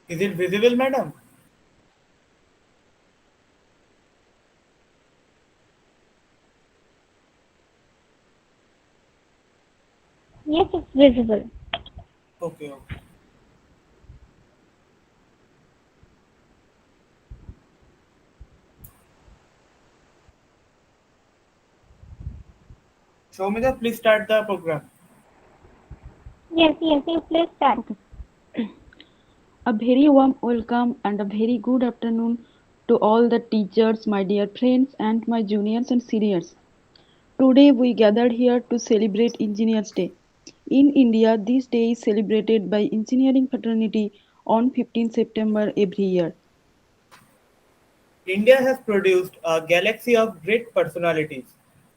Is it visible, madam? Yes, it's visible. Okay, okay. Shomita, please start the program. Yes, yes, you please start. A very warm welcome and a very good afternoon to all the teachers, my dear friends, and my juniors and seniors. Today we gathered here to celebrate Engineers Day. In India, this day is celebrated by engineering fraternity on 15 September every year. India has produced a galaxy of great personalities,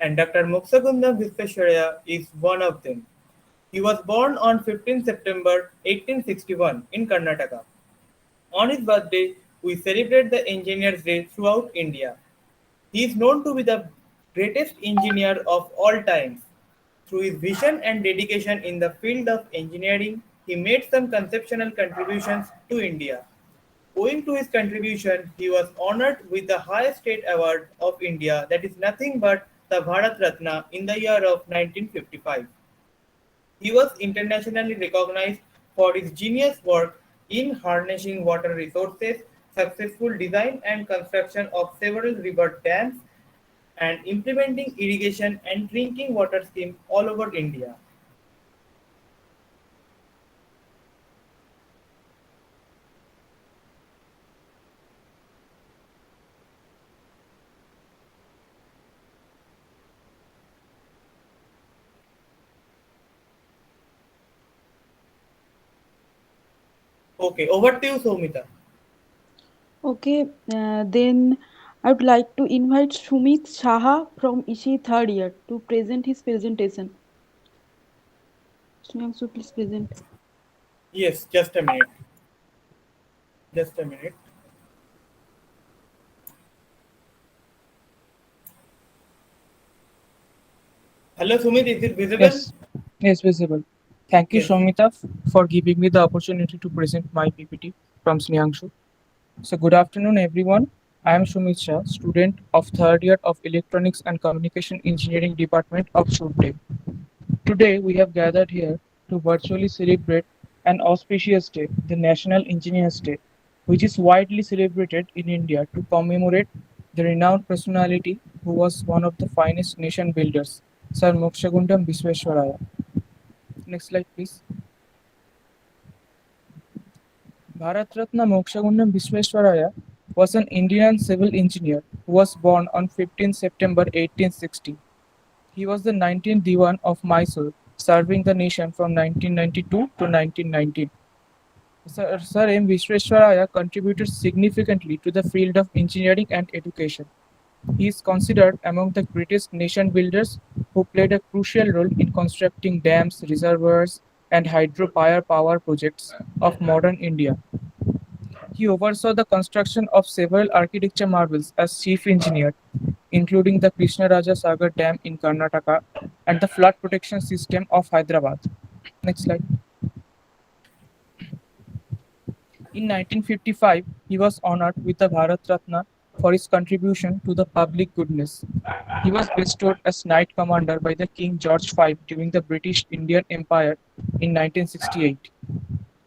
and Dr. Moksagundam Visvesvaraya is one of them. He was born on 15 September 1861 in Karnataka. On his birthday, we celebrate the Engineers Day throughout India. He is known to be the greatest engineer of all times. Through his vision and dedication in the field of engineering, he made some conceptual contributions to India. Owing to his contribution, he was honored with the highest state award of India, that is nothing but the Bharat Ratna, in the year of 1955. He was internationally recognized for his genius work in harnessing water resources, successful design and construction of several river dams, and implementing irrigation and drinking water schemes all over India. Okay, over to you, Somita. Okay, then I would like to invite Sumit Shaha from ISI third year to present his presentation. Sumit, please present. Yes, just a minute. Just a minute. Hello, Sumit, is it visible? Yes, yes, visible. Thank you, Yes. Shomita, for giving me the opportunity to present my PPT from Snehangshu. So, good afternoon, everyone. I am Shumit Shah, student of third year of Electronics and Communication Engineering Department of SUDE. Today, we have gathered here to virtually celebrate an auspicious day, the National Engineers Day, which is widely celebrated in India to commemorate the renowned personality who was one of the finest nation builders, Sir Mokshagundam Bisweswaraya. Next slide, please. Bharat Ratna Mokshagundam Bisweswaraya was an Indian civil engineer who was born on 15 September 1860. He was the 19th Diwan of Mysore, serving the nation from 1992 to 1919. Sir M. Visvesvaraya contributed significantly to the field of engineering and education. He is considered among the greatest nation builders who played a crucial role in constructing dams, reservoirs, and hydropower power projects of modern India. He oversaw the construction of several architecture marvels as chief engineer, including the Krishnaraja Sagar Dam in Karnataka and the flood protection system of Hyderabad. Next slide. In 1955, he was honored with the Bharat Ratna for his contribution to the public goodness. He was bestowed as Knight Commander by the King George V during the British Indian Empire in 1968.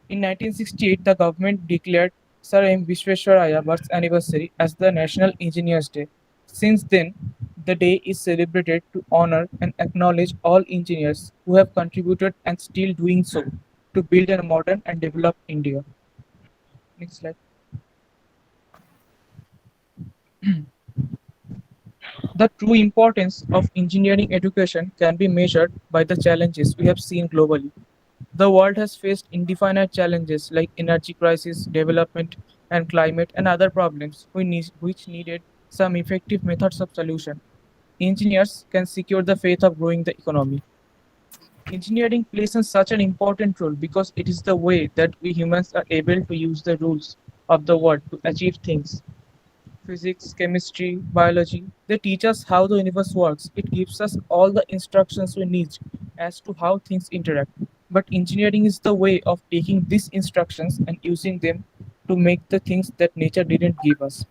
In 1968, the government declared Sir M. Visvesvaraya birth anniversary as the National Engineers Day. Since then, the day is celebrated to honor and acknowledge all engineers who have contributed and still doing so to build a modern and developed India. Next slide. The true importance of engineering education can be measured by the challenges we have seen globally. The world has faced indefinite challenges like energy crisis, development, and climate, and other problems which needed some effective methods of solution. Engineers can secure the faith of growing the economy. Engineering plays such an important role because it is the way that we humans are able to use the rules of the world to achieve things. Physics, chemistry, biology, they teach us how the universe works. It gives us all the instructions we need as to how things interact. But engineering is the way of taking these instructions and using them to make the things that nature didn't give us.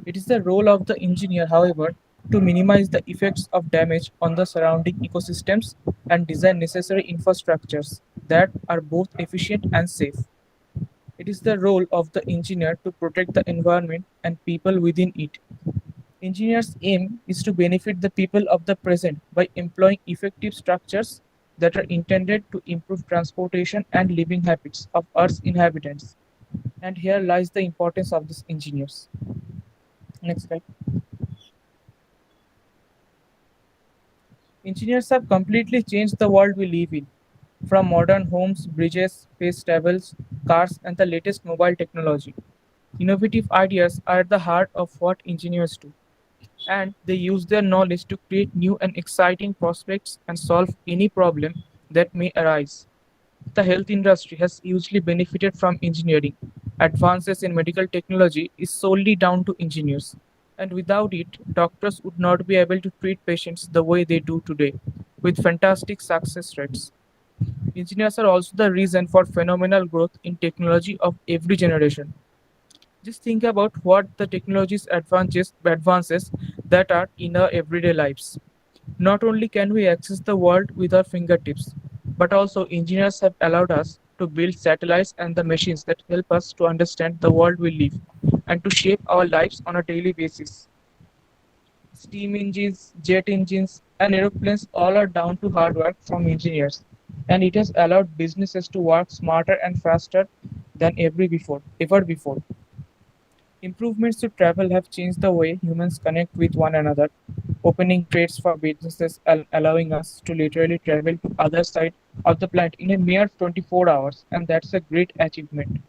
It is the role of the engineer, however, to minimize the effects of damage on the surrounding ecosystems and design necessary infrastructures that are both efficient and safe. It is the role of the engineer to protect the environment and people within it. Engineers' aim is to benefit the people of the present by employing effective structures that are intended to improve transportation and living habits of Earth's inhabitants. And here lies the importance of these engineers. Next slide. Engineers have completely changed the world we live in. From modern homes, bridges, space travels, cars, and the latest mobile technology. Innovative ideas are at the heart of what engineers do, and they use their knowledge to create new and exciting prospects and solve any problem that may arise. The health industry has hugely benefited from engineering. Advances in medical technology is solely down to engineers, and without it, doctors would not be able to treat patients the way they do today, with fantastic success rates. Engineers are also the reason for phenomenal growth in technology of every generation. Just think about what the technology's advances that are in our everyday lives. Not only can we access the world with our fingertips, but also engineers have allowed us to build satellites and the machines that help us to understand the world we live and to shape our lives on a daily basis. Steam engines, jet engines, and aeroplanes all are down to hard work from engineers, and it has allowed businesses to work smarter and faster than ever before. Improvements to travel have changed the way humans connect with one another, opening trades for businesses and allowing us to literally travel to other side of the planet in a mere 24 hours, and that's a great achievement.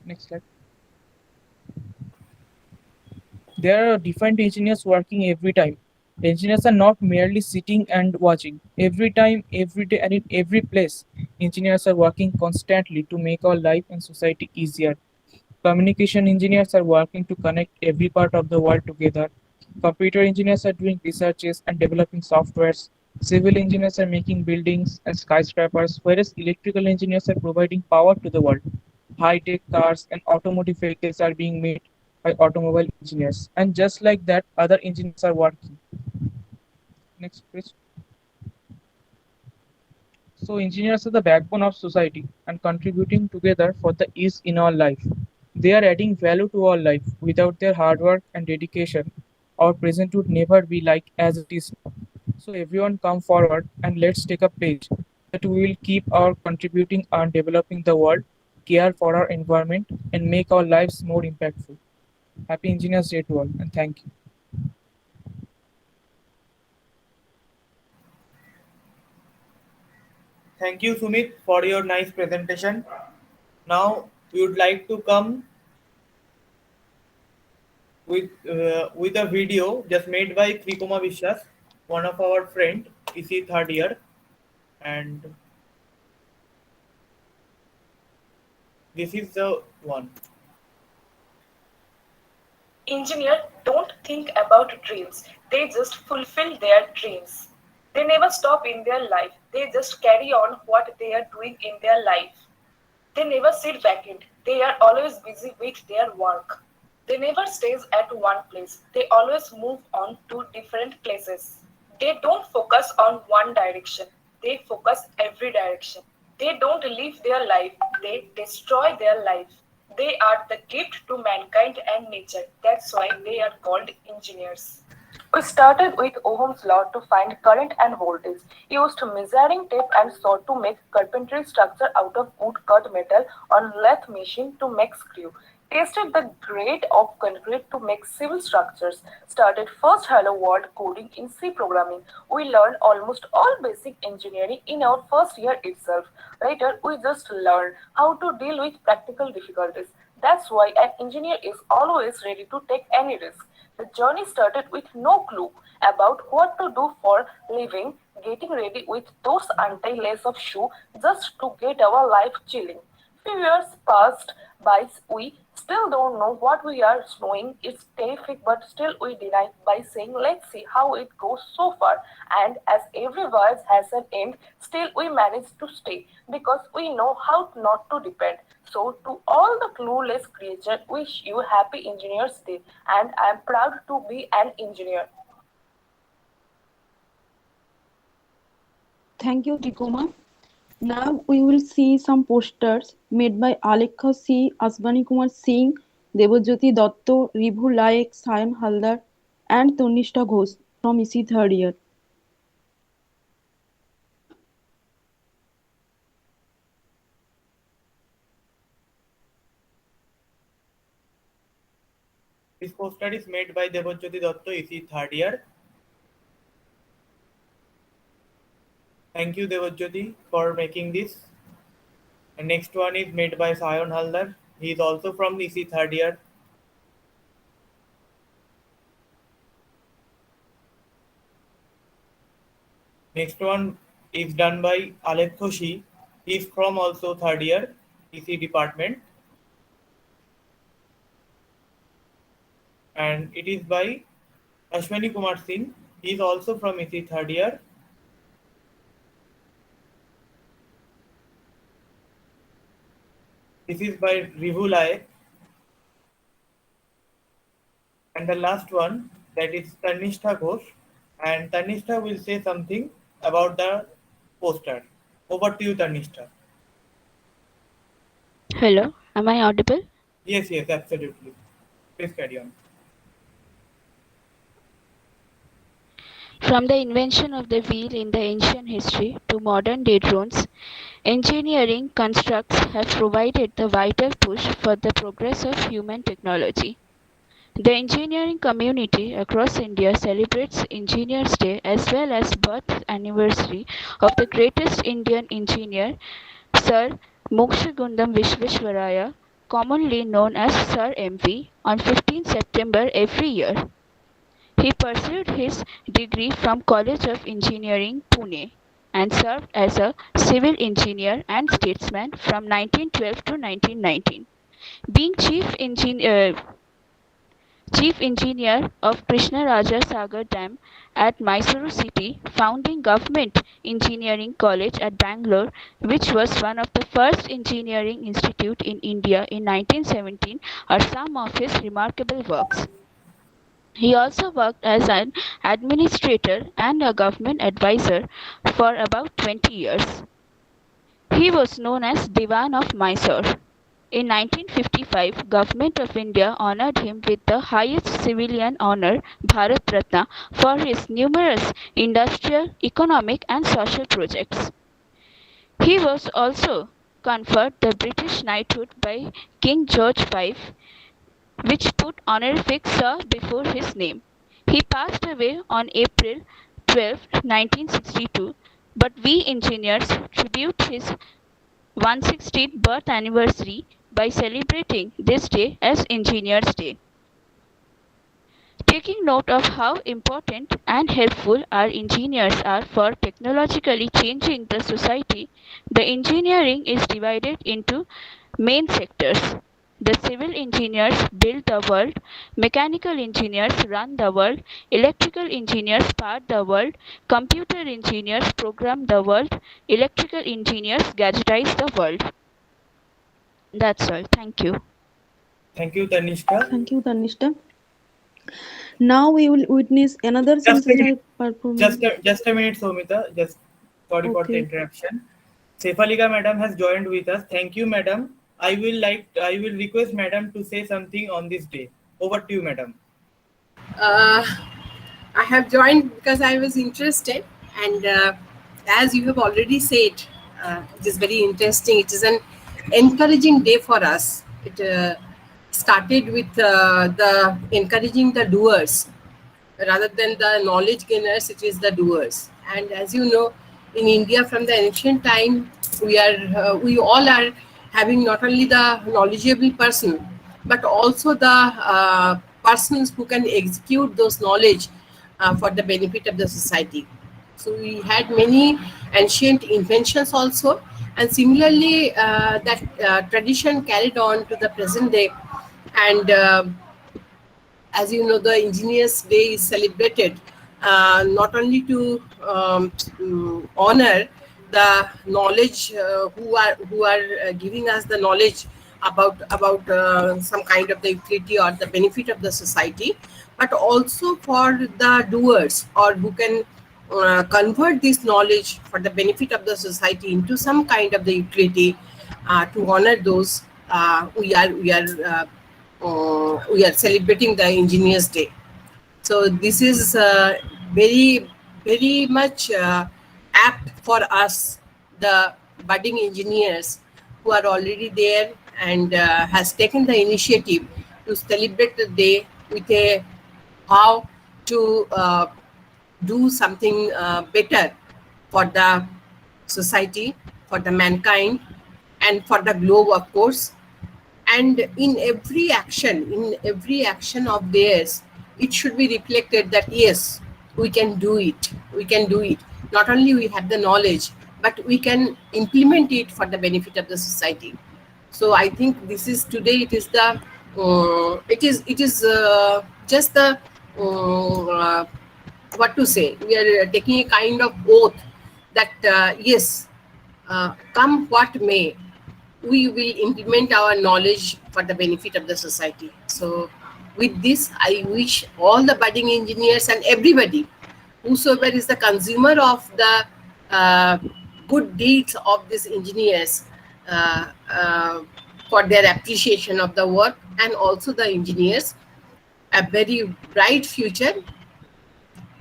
Next slide. There are different engineers working every time. Engineers are not merely sitting and watching. Every time, every day, and in every place, engineers are working constantly to make our life and society easier. Communication engineers are working to connect every part of the world together. Computer engineers are doing researches and developing softwares. Civil engineers are making buildings and skyscrapers, whereas electrical engineers are providing power to the world. High tech cars and automotive vehicles are being made by automobile engineers. And just like that, other engineers are working. Next, please. So, engineers are the backbone of society and contributing together for the ease in our life. They are adding value to our life. Without their hard work and dedication, our present would never be like as it is now. So, everyone come forward and let's take a pledge that we will keep our contributing and developing the world, care for our environment, and make our lives more impactful. Happy Engineers Day to all, and thank you. Thank you, Sumit, for your nice presentation. Now, we would like to come with a video just made by Krikoma Vishwas, one of our friend, EC third year, and this is the one. Engineers don't think about dreams, they just fulfill their dreams. They never stop in their life, they just carry on what they are doing in their life. They never sit vacant, they are always busy with their work. They never stays at one place, they always move on to different places. They don't focus on one direction, they focus every direction. They don't live their life, they destroy their life. They are the gift to mankind and nature. That's why they are called engineers. We started with Ohm's law to find current and voltage, used measuring tape and saw to make carpentry structure out of wood cut metal on lathe machine to make screw, tested the grade of concrete to make civil structures, started first Hello World coding in C programming. We learned almost all basic engineering in our first year itself. Later, we just learned how to deal with practical difficulties. That's why an engineer is always ready to take any risk. The journey started with no clue about what to do for living, getting ready with those anti-lace of shoe just to get our life chilling. Few years passed by we still don't know what we are knowing. It's terrific, but still we deny by saying, let's see how it goes so far. And as every verse has an end, still we manage to stay because we know how not to depend. So, to all the clueless creatures, wish you happy Engineers Day, and I am proud to be an engineer. Thank you, Tikoma. Now we will see some posters made by Alekha C, Aswani Kumar Singh, Debojyoti Dotto, Ribhu Laik, Sayan Haldar, and Tanishta Ghosh from EC third year. This poster is made by Debojyoti Dotto, EC third year. Thank you, Debojyoti, for making this. And next one is made by Sayan Haldar. He is also from EC third year. Next one is done by Alek Khoshi. He is from also third year EC department. And it is by Ashwani Kumar Singh. He is also from EC third year. This is by Ribhu Laik. And the last one, that is Tanishta Ghosh. And Tanishta will say something about the poster. Over to you, Tanishta. Hello, am I audible? Yes, absolutely. Please carry on. From the invention of the wheel in the ancient history to modern day drones, engineering constructs have provided the vital push for the progress of human technology. The engineering community across India celebrates Engineers Day as well as birth anniversary of the greatest Indian engineer, Sir Mokshagundam Visvesvaraya, commonly known as Sir MV, on 15 September every year. He pursued his degree from College of Engineering, Pune, and served as a civil engineer and statesman from 1912 to 1919. Being chief engineer of Krishnaraja Sagar Dam at Mysuru city, founding Government Engineering College at Bangalore, which was one of the first engineering institute in India in 1917, are some of his remarkable works. He also worked as an administrator and a government advisor for about 20 years. He was known as Diwan of Mysore. In 1955, Government of India honoured him with the highest civilian honour, Bharat Ratna, for his numerous industrial, economic and social projects. He was also conferred the British knighthood by King George V, which put honorific Sir before his name. He passed away on April 12, 1962, but we engineers tribute his 160th birth anniversary by celebrating this day as Engineers Day. Taking note of how important and helpful our engineers are for technologically changing the society, the engineering is divided into main sectors. The civil engineers build the world, mechanical engineers run the world, electrical engineers power the world, computer engineers program the world, electrical engineers gadgetize the world. That's all. Thank you. Thank you, Tanishta. Thank you, Tanishta. Now we will witness another Just a sensational minute. performance. Just a minute, Somita. Just sorry for the Okay. interruption. Sefalika madam has joined with us. Thank you, madam. I will request madam to say something on this day. Over to you, madam. I have joined because I was interested, and as you have already said, it is very interesting. It is an encouraging day for us. It started with the encouraging the doers rather than the knowledge gainers. It is the doers, and as you know, in India from the ancient time, we all are having not only the knowledgeable person, but also the persons who can execute those knowledge for the benefit of the society. So we had many ancient inventions also, And similarly, that tradition carried on to the present day. And as you know, the Engineers Day is celebrated not only to honor the knowledge who are giving us the knowledge about some kind of the utility or the benefit of the society, but also for the doers, or who can convert this knowledge for the benefit of the society into some kind of the utility. To honor those, we are celebrating the Engineers Day. So this is very much apt for us, the budding engineers who are already there, and has taken the initiative to celebrate the day with a how to do something better for the society, for the mankind, and for the globe, of course. And in every action of theirs, it should be reflected that yes, we can do it. Not only we have the knowledge, but we can implement it for the benefit of the society. So I think this is today, it is the it is just the what to say, we are taking a kind of oath that yes, come what may, we will implement our knowledge for the benefit of the society. So with this, I wish all the budding engineers and everybody, whosoever is the consumer of the good deeds of these engineers, uh, uh, for their appreciation of the work, and also the engineers, a very bright future.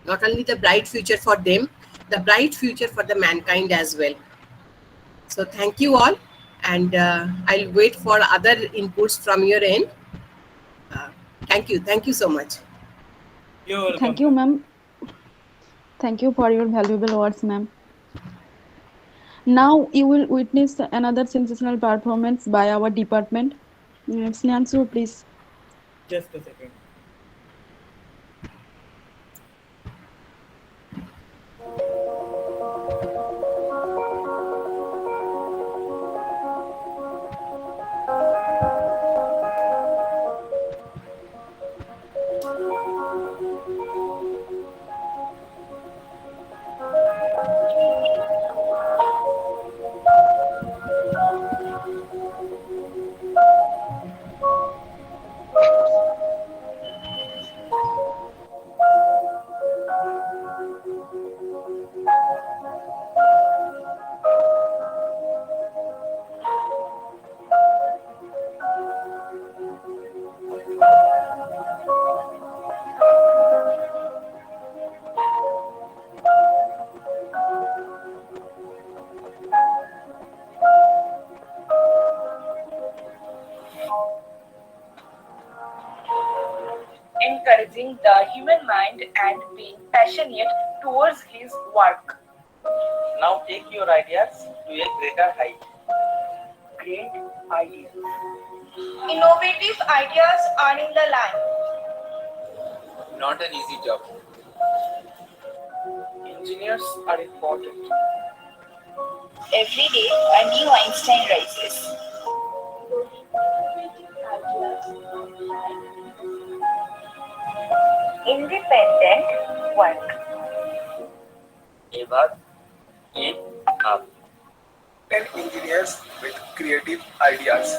Not only the bright future for them, the bright future for the mankind as well. So thank you all, and I'll wait for other inputs from your end. Thank you so much. You're welcome. Thank you, ma'am. Thank you for your valuable words, ma'am. Now you will witness another sensational performance by our department. Snyanshu, please. Just a second. Encouraging the human mind and being passionate towards his work. Now take your ideas to a greater height. Great idea. Innovative ideas are in the line. Not an easy job. Engineers are important. Every day, a new Einstein rises. Independent work. Ever keep up. 10 engineers with creative ideas.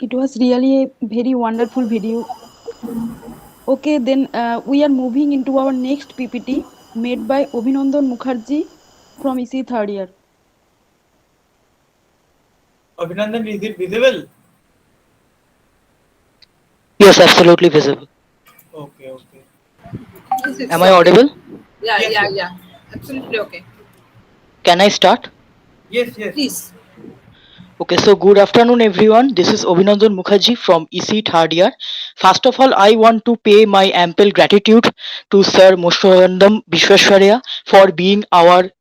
It was really a very wonderful video. Okay, then we are moving into our next PPT made by Abhinandan Mukherjee from EC third year. Abhinandan, is it visible? Yes, absolutely visible. Okay, okay. Yes, it's Am I okay. audible? Yeah, Yes, yeah, yes. yeah. Absolutely okay. Can I start? Yes, yes. Please. Okay, so good afternoon, everyone. This is Obhinandan Mukherjee from EC third year. First of all, I want to pay my ample gratitude to Sir Moshanandam Vishweswarya for being our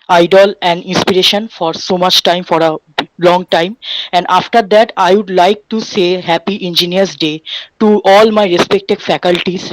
idol and inspiration for so much time, for a long time. And after that, I would like to say happy engineers day to all my respected faculties,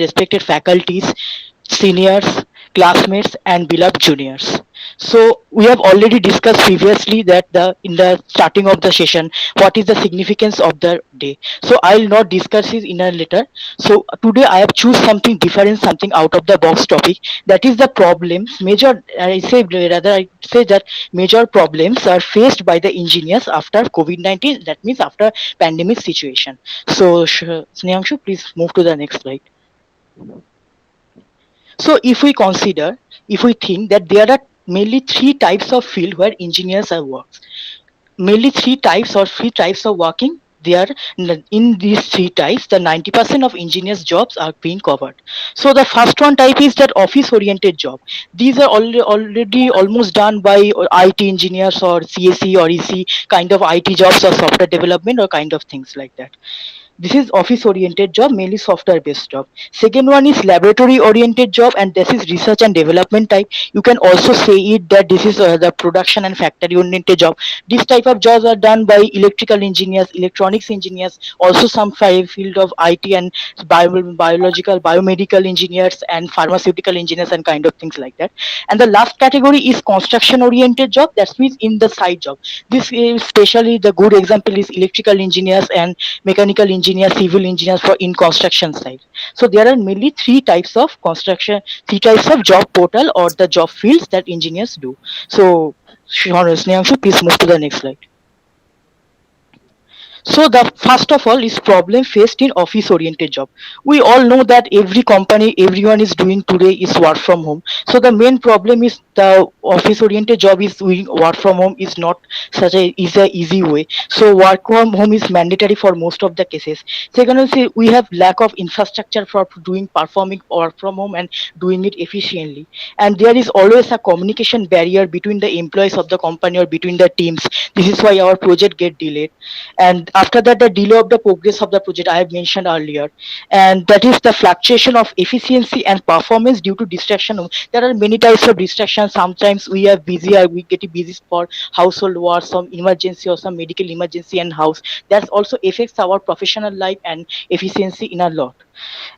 seniors, classmates, and beloved juniors. So we have already discussed previously that the in the starting of the session what is the significance of the day. So I'll not discuss it in a later. So today I have choose something different, something out of the box topic, that is the problems major. I say that major problems are faced by the engineers after COVID-19. That means after pandemic situation. So Snehanshu, please move to the next slide. So if we think that there are mainly three types of field where engineers are works, mainly three types of working there. In these three types, the 90% of engineers jobs are being covered. So the first one type is that office oriented job. These are already almost done by IT engineers or CSE or EC kind of IT jobs or software development or kind of things like that. This is office oriented job, mainly software based job. Second one is laboratory oriented job, and this is research and development type. You can also say it that this is the production and factory oriented job. This type of jobs are done by electrical engineers, electronics engineers, also some field of IT and biological biomedical engineers and pharmaceutical engineers and kind of things like that. And the last category is construction oriented job, that means in the side job. This is especially the good example is electrical engineers and mechanical engineers, civil engineers for in construction side. So there are mainly three types of job portal or the job fields that engineers do. So Snehanshu, please move to the next slide. So the first of all is problem faced in office oriented job. We all know that every company, everyone is doing today is work from home. So the main problem is the office oriented job is doing work from home is not is a easy way. So work from home is mandatory for most of the cases. Second is we have lack of infrastructure for doing performing work from home and doing it efficiently. And there is always a communication barrier between the employees of the company or between the teams. This is why our project get delayed. And after that, the delay of the progress of the project I have mentioned earlier, and that is the fluctuation of efficiency and performance due to distraction. There are many types of distractions. Sometimes we are busy or we get busy for household work, some emergency or some medical emergency and house. That also affects our professional life and efficiency in a lot.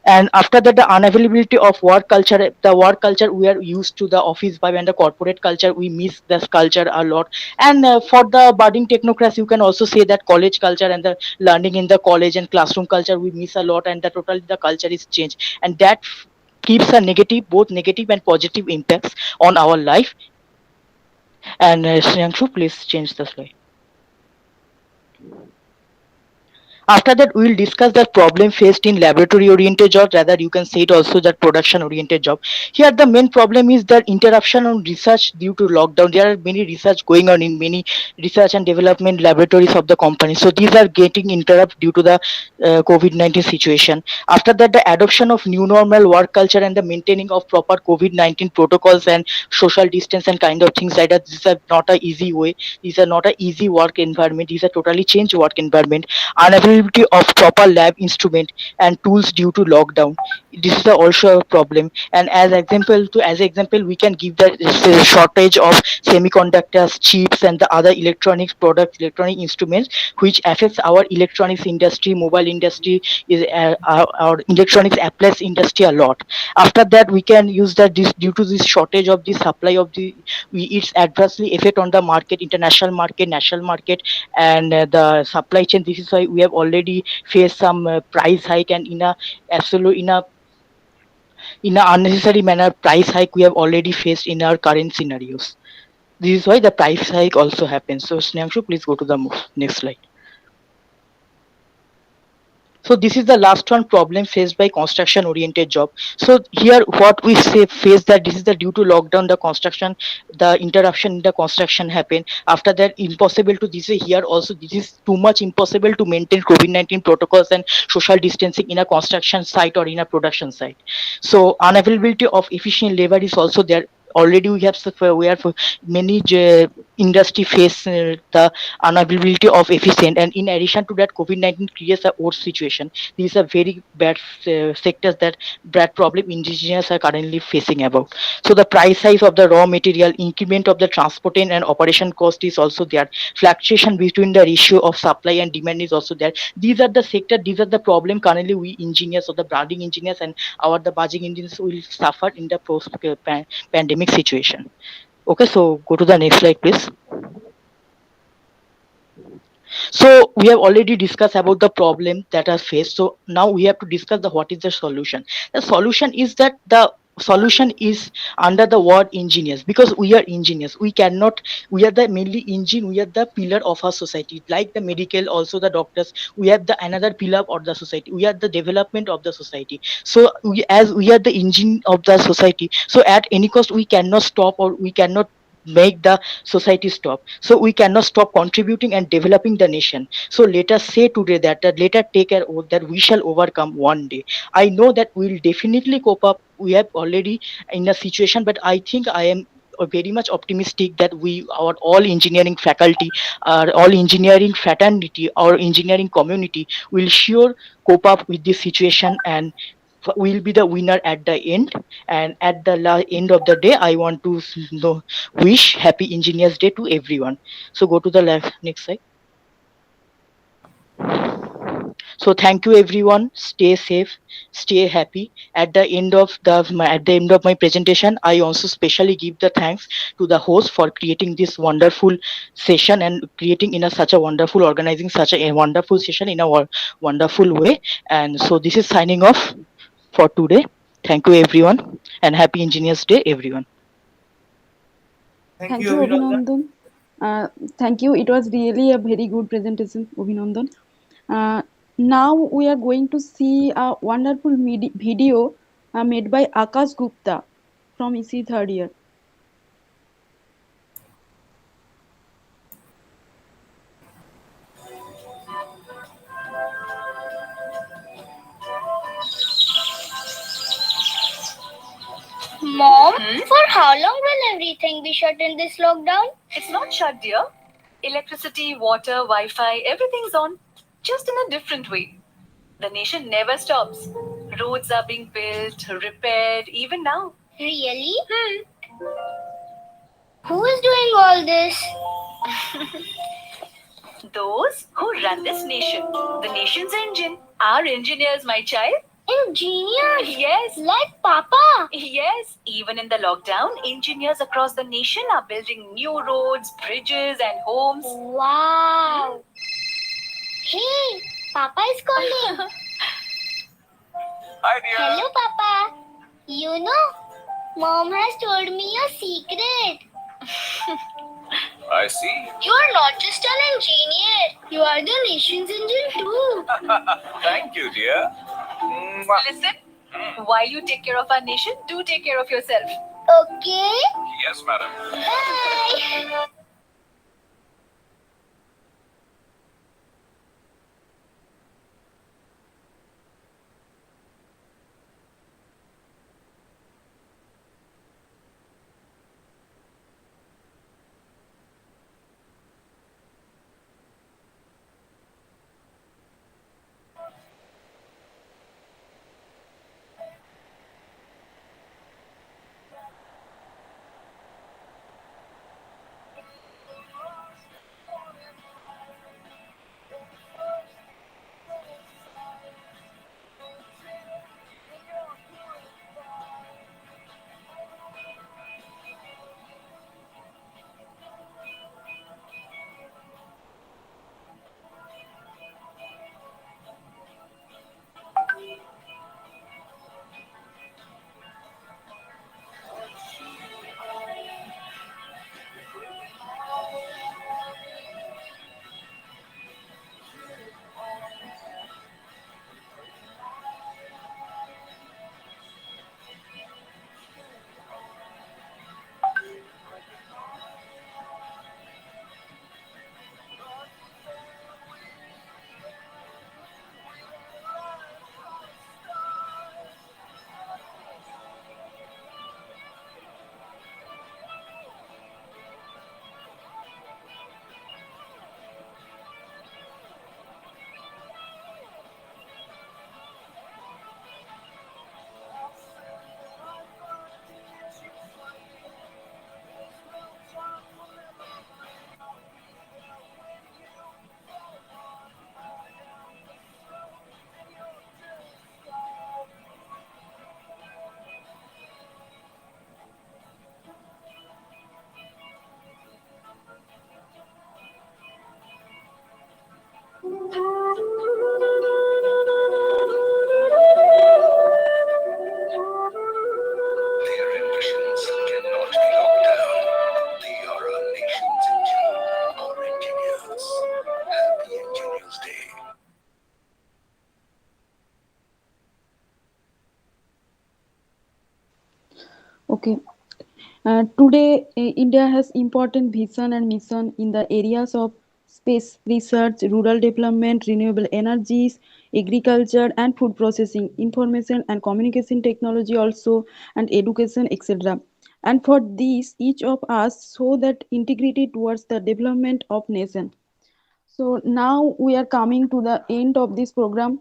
And after that, the unavailability of work culture, the work culture we are used to the office vibe and the corporate culture, we miss this culture a lot. And for the budding technocrats, you can also say that college culture and the learning in the college and classroom culture we miss a lot, and the totally the culture is changed, and that keeps a negative, both negative and positive impacts on our life. And Sriyanshu, please change the slide. After that, we will discuss the problem faced in laboratory oriented job. Rather, you can say it also that production oriented job. Here, the main problem is the interruption on research due to lockdown. There are many research going on in many research and development laboratories of the company. So these are getting interrupted due to the COVID-19 situation. After that, the adoption of new normal work culture and the maintaining of proper COVID-19 protocols and social distance and kind of things like that. These are not a easy way. These are not a easy work environment. These are totally changed work environment. Unavailability of proper lab instrument and tools due to lockdown. This is also a problem. And as example, we can give the shortage of semiconductors, chips, and the other electronics products, electronic instruments, which affects our electronics industry, mobile industry, is our electronics appliance industry a lot. After that, we can use that this due to this shortage of the supply of the, it's adversely affect on the market, international market, national market, and the supply chain. This is why we have already faced some price hike, and in a unnecessary manner price hike we have already faced in our current scenarios. This is why the price hike also happens. So Snehanshu, please go to the next slide. So this is the last one problem faced by construction oriented job. So here what we say face that this is the due to lockdown the construction, the interruption in the construction happened. After that impossible to this is here also this is too much impossible to maintain COVID-19 protocols and social distancing in a construction site or in a production site. So unavailability of efficient labor is also there. Already we have many industry face the unavailability of efficient, and in addition to that COVID-19 creates a worse situation. These are very bad sectors that bad problem engineers are currently facing about. So the price rise of the raw material, increment of the transporting and operation cost is also there. Fluctuation between the ratio of supply and demand is also there. These are the sector, these are the problem currently we engineers or the branding engineers and our the budgeting engineers will suffer in the post pandemic situation. Okay, so go to the next slide, please. So we have already discussed about the problem that are faced. So now we have to discuss the what is the solution. The solution is that the solution is under the word engineers, because we are engineers. We cannot, we are the mainly engine, we are the pillar of our society. Like the medical, also the doctors, we have the another pillar of the society. We are the development of the society. So we, as we are the engine of the society, so at any cost we cannot stop or we cannot make the society stop. So we cannot stop contributing and developing the nation. So let us say today that let us take care that we shall overcome one day. I know that we will definitely cope up. We have already in a situation, but I think I am very much optimistic that we our all engineering faculty, all engineering fraternity, our engineering community will sure cope up with this situation and will be the winner at the end. And at the end of the day I want to know, wish happy engineers day to everyone. So go to the left next slide. So thank you everyone, stay safe, stay happy. At the end of at the end of my presentation I also specially give the thanks to the host for creating this wonderful session and creating in a such a wonderful organizing such a wonderful session in a wonderful way. And so this is signing off for today. Thank you everyone and happy engineers day everyone. Thank Thank you, you, Abhinandan. Abhinandan. Thank you. It was really a very good presentation, Abhinandan. Now we are going to see a wonderful video made by Akash Gupta from EC third year. Mom, for how long will everything be shut in this lockdown? It's not shut, dear. Electricity, water, Wi Fi, everything's on, just in a different way. The nation never stops. Roads are being built, repaired, even now. Really? Who is doing all this? Those who run this nation. The nation's engine. Our engineers, my child. Engineers? Yes. Like Papa? Yes. Even in the lockdown, engineers across the nation are building new roads, bridges, and homes. Wow. Hey, Papa is calling. Hi, dear. Hello, Papa. You know, Mom has told me a secret. I see. You are not just an engineer. You are the nation's engine too. Thank you, dear. Listen, while you take care of our nation, do take care of yourself. Okay. Yes, madam. Bye. Okay. Today, India has important vision and mission in the areas of space research, rural development, renewable energies, agriculture and food processing, information and communication technology also, and education, etc. And for this, each of us show that integrity towards the development of nation. So now we are coming to the end of this program.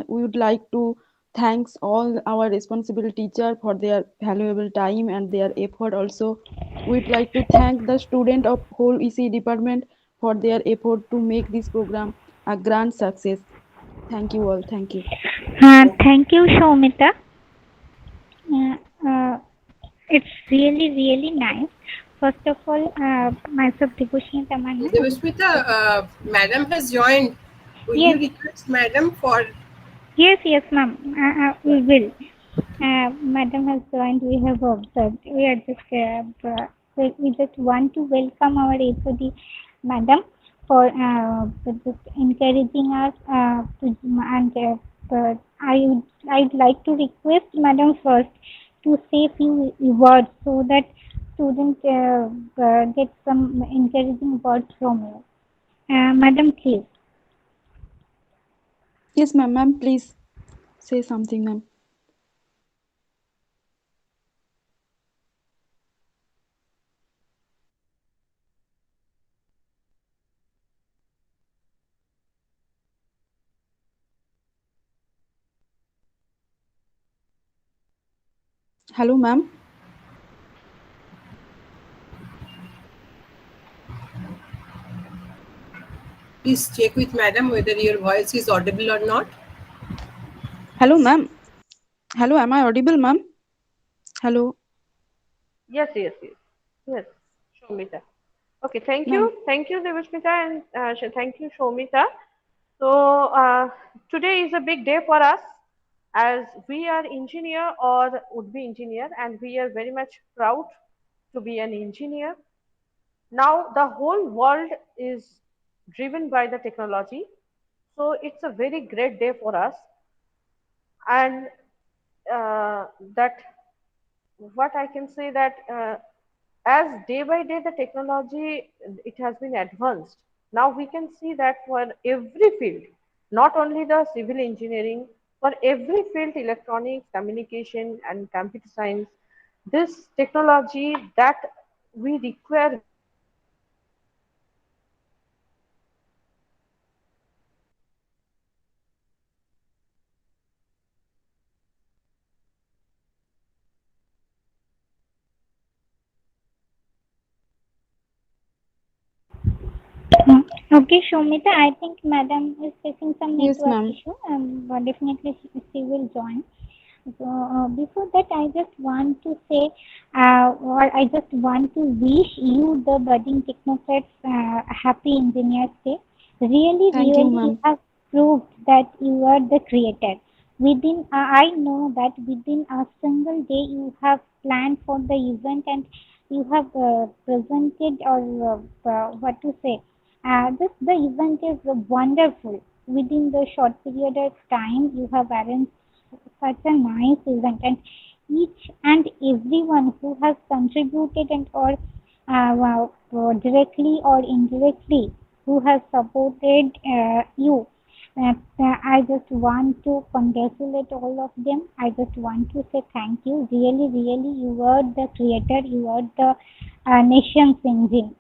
We would like to thanks all our responsible teacher for their valuable time and their effort also. We'd like to thank the student of whole EC department for their effort to make this program a grand success. Thank you all. Thank you. Thank you, Shomita. Uh, uh, it's really, really nice. First of all, myself, Devoshni Tamanna. Devasmita, madam has joined. Will you Yes. request madam for? Yes, ma'am. We will. Madam has joined. We have observed. We are just we just want to welcome our HOD, madam, for just encouraging us. I'd like to request madam first to say few words so that students get some encouraging words from you. Madam, please. Yes, ma'am. Ma'am, please say something, ma'am. Hello, ma'am. Please check with madam whether your voice is audible or not. Hello, ma'am. Hello, am I audible, ma'am? Hello. Yes, Shomita. Okay, thank Ma'am. you, Devashmita, and thank you, Shomita. So today is a big day for us as we are engineer or would be engineer, and we are very much proud to be an engineer. Now the whole world is driven by the technology, so it's a very great day for us, and that what I can say that as day by day the technology it has been advanced. Now we can see that for every field, not only the civil engineering, for every field, electronics, communication, and computer science, this technology that we require Okay, Shomita, I think madam is facing some Yes, network ma'am. issue, but definitely she will join. So before that, I just want to say, or I just want to wish you, the budding technocrats, happy Engineers Day. Really, Thank you, really, you ma'am. have proved that you are the creator. Within, I know that within a single day, you have planned for the event and you have presented or what to say. The event is wonderful. Within the short period of time, you have arranged such a nice event, and each and everyone who has contributed and or directly or indirectly who has supported you. I just want to congratulate all of them. I just want to say thank you. Really, really, you are the creator. You are the nation's engine.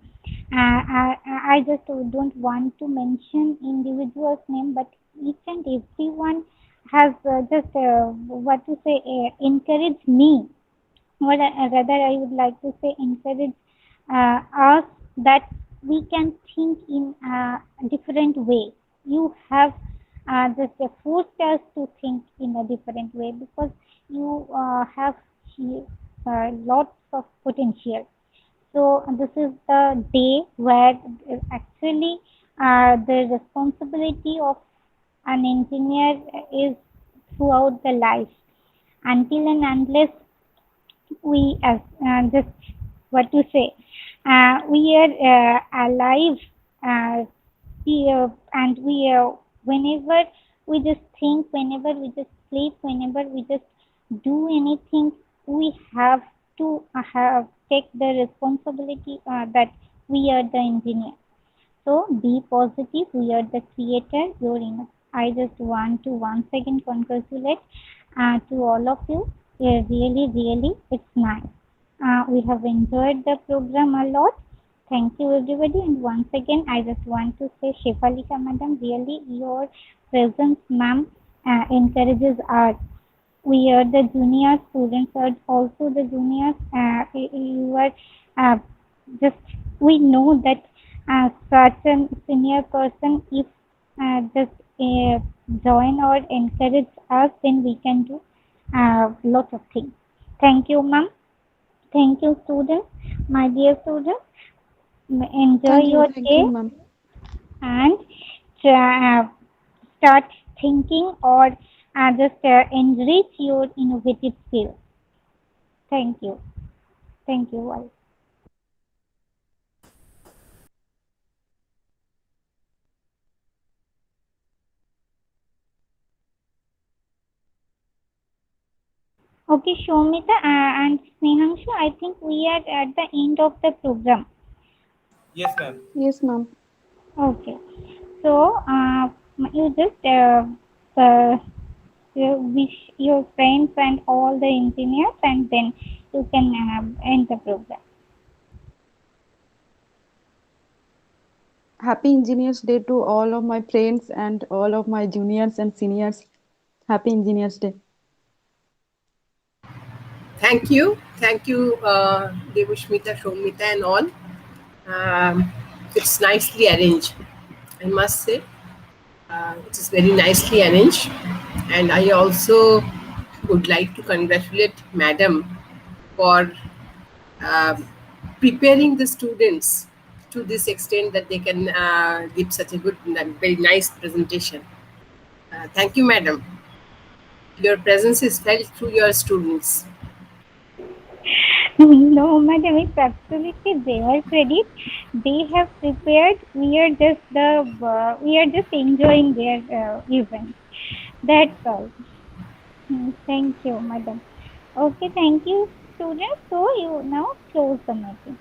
I just don't want to mention individual's name, but each and everyone has just what to say encouraged me, or rather I would like to say encourage us that we can think in a different way. You have just forced us to think in a different way because you have lots of potential. So this is the day where actually the responsibility of an engineer is throughout the life until and unless we just what to say we are alive and we whenever we just think, whenever we just sleep, whenever we just do anything, we have to take the responsibility that we are the engineer. So be positive. We are the creator. You're enough. I just want to once again congratulate to all of you. Really, really, it's nice. We have enjoyed the program a lot. Thank you, everybody. And once again, I just want to say, Shefalika Madam, really, your presence, ma'am, encourages us. We are the junior students, are also the juniors. You are just, we know that such a senior person, if just join or encourage us, then we can do lots of things. Thank you, ma'am. Thank you, students. My dear students, enjoy your Thank day you, ma'am. and start thinking or just enrich your innovative skills. Thank you. Thank you all. Okay, Shomita and Snehanshu, I think we are at the end of the program. Yes, ma'am. Yes, ma'am. Okay. So, you just wish your friends and all the engineers, and then you can end the program. Happy Engineers Day to all of my friends and all of my juniors and seniors. Happy Engineers Day. Thank you. Thank you, Devushmita, Shomita, and all. It's nicely arranged, I must say. It is very nicely arranged. And I also would like to congratulate Madam for preparing the students to this extent that they can give such a good, very nice presentation. Thank you, Madam. Your presence is felt through your students. No, madam, it's absolutely their credit. They have prepared. We are just enjoying their event. That's all. Thank you, madam. Okay, thank you, students. So you now close the meeting.